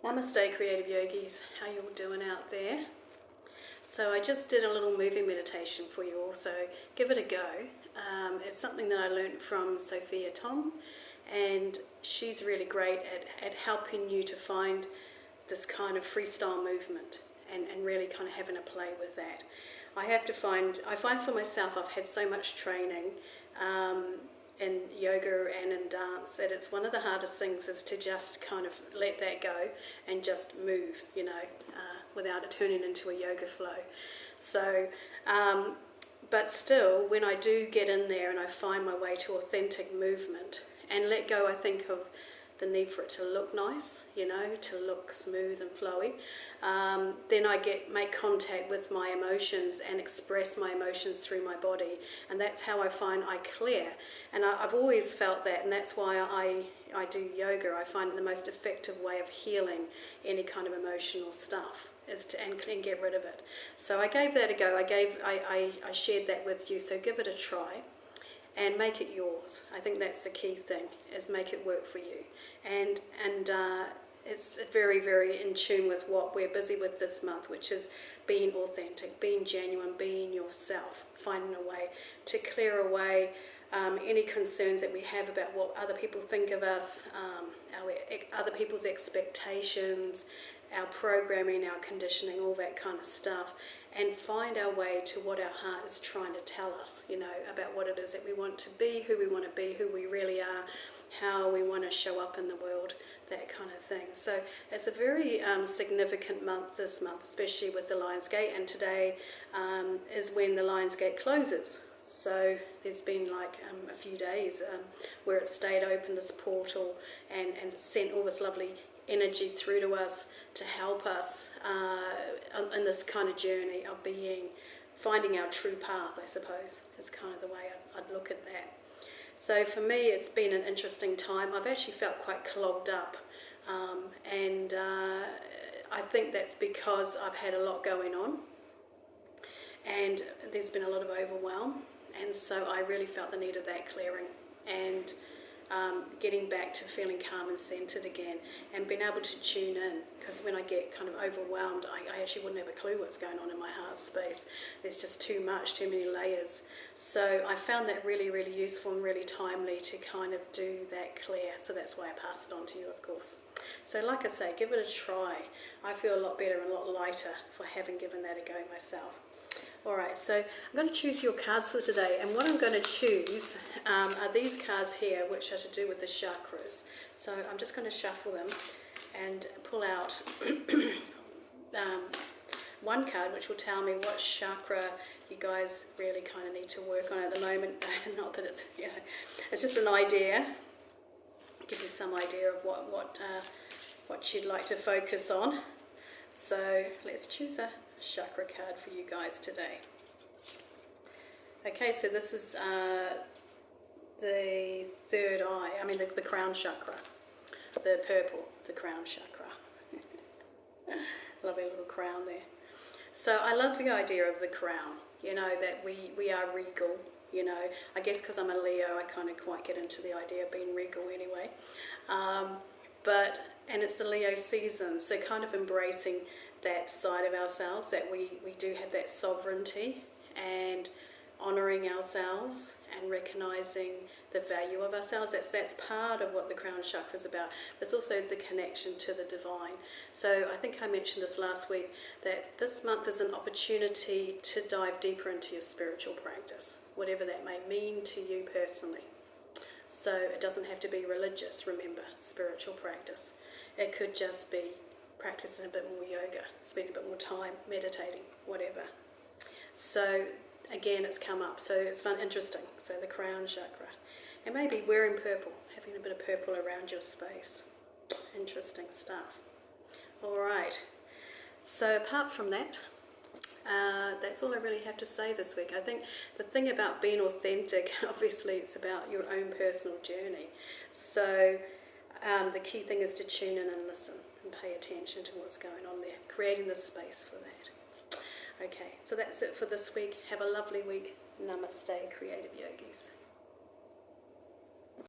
Namaste Creative Yogis, how you all doing out there? So I just did a little moving meditation for you all, so give it a go. It's something that I learned from Sophia Tom, and she's really great at helping you to find this kind of freestyle movement and really kind of having a play with that. I find for myself, I've had so much training in yoga and in dance that it's one of the hardest things is to just kind of let that go and just move, without it turning into a yoga flow. So, but still, when I do get in there and I find my way to authentic movement and let go, I think, of the need for it to look nice, to look smooth and flowy, then I make contact with my emotions and express my emotions through my body, and that's how I find I clear. And I've always felt that, and that's why I do yoga. I find it the most effective way of healing any kind of emotional stuff is to and get rid of it. So I gave that a go. I shared that with you, so give it a try and make it yours. I think that's the key thing, is make it work for you. And it's very, very in tune with what we're busy with this month, which is being authentic, being genuine, being yourself, finding a way to clear away any concerns that we have about what other people think of us, other people's expectations, our programming, our conditioning, all that kind of stuff, and find our way to what our heart is trying to tell us, about what it is that we want to be, who we want to be, who we really are, how we want to show up in the world, that kind of thing. So it's a very significant month this month, especially with the Lionsgate, and today is when the Lionsgate closes. So there's been a few days where it stayed open, this portal, and sent all this lovely energy through to us to help us in this kind of journey of finding our true path, I suppose, is kind of the way I'd look at that. So for me, it's been an interesting time. I've actually felt quite clogged up, and I think that's because I've had a lot going on, and there's been a lot of overwhelm, and so I really felt the need of that clearing and getting back to feeling calm and centered again, and being able to tune in, because when I get kind of overwhelmed, I actually wouldn't have a clue what's going on in my heart space. There's just too many layers. So I found that really, really useful and really timely to kind of do that clear. So that's why I pass it on to you, of course. So like I say, give it a try. I feel a lot better and a lot lighter for having given that a go myself. Alright, so I'm going to choose your cards for today, and what I'm going to choose are these cards here, which are to do with the chakras. So I'm just going to shuffle them and pull out one card which will tell me what chakra you guys really kind of need to work on at the moment. Not that it's, it's just an idea, give you some idea of what you'd like to focus on. So let's choose a chakra card for you guys today. Okay, so this is the third eye, the crown chakra, the purple, the crown chakra. Lovely little crown there. So I love the idea of the crown, that we are regal, I guess because I'm a Leo, I kind of quite get into the idea of being regal anyway. And it's the Leo season, so kind of embracing that side of ourselves, that we do have that sovereignty, and honouring ourselves and recognising the value of ourselves. That's part of what the crown chakra is about. There's also the connection to the divine. So I think I mentioned this last week, that this month is an opportunity to dive deeper into your spiritual practice, whatever that may mean to you personally. So it doesn't have to be religious, remember, spiritual practice. It could just be practicing a bit more yoga, spending a bit more time meditating, whatever. So again, it's come up, so it's interesting. So the crown chakra, and maybe wearing purple, having a bit of purple around your space. Interesting stuff. All right. So apart from that, that's all I really have to say this week. I think the thing about being authentic, obviously, it's about your own personal journey. So the key thing is to tune in and listen and pay attention to what's going on there, creating the space for that. Okay, so that's it for this week. Have a lovely week. Namaste, Creative Yogis.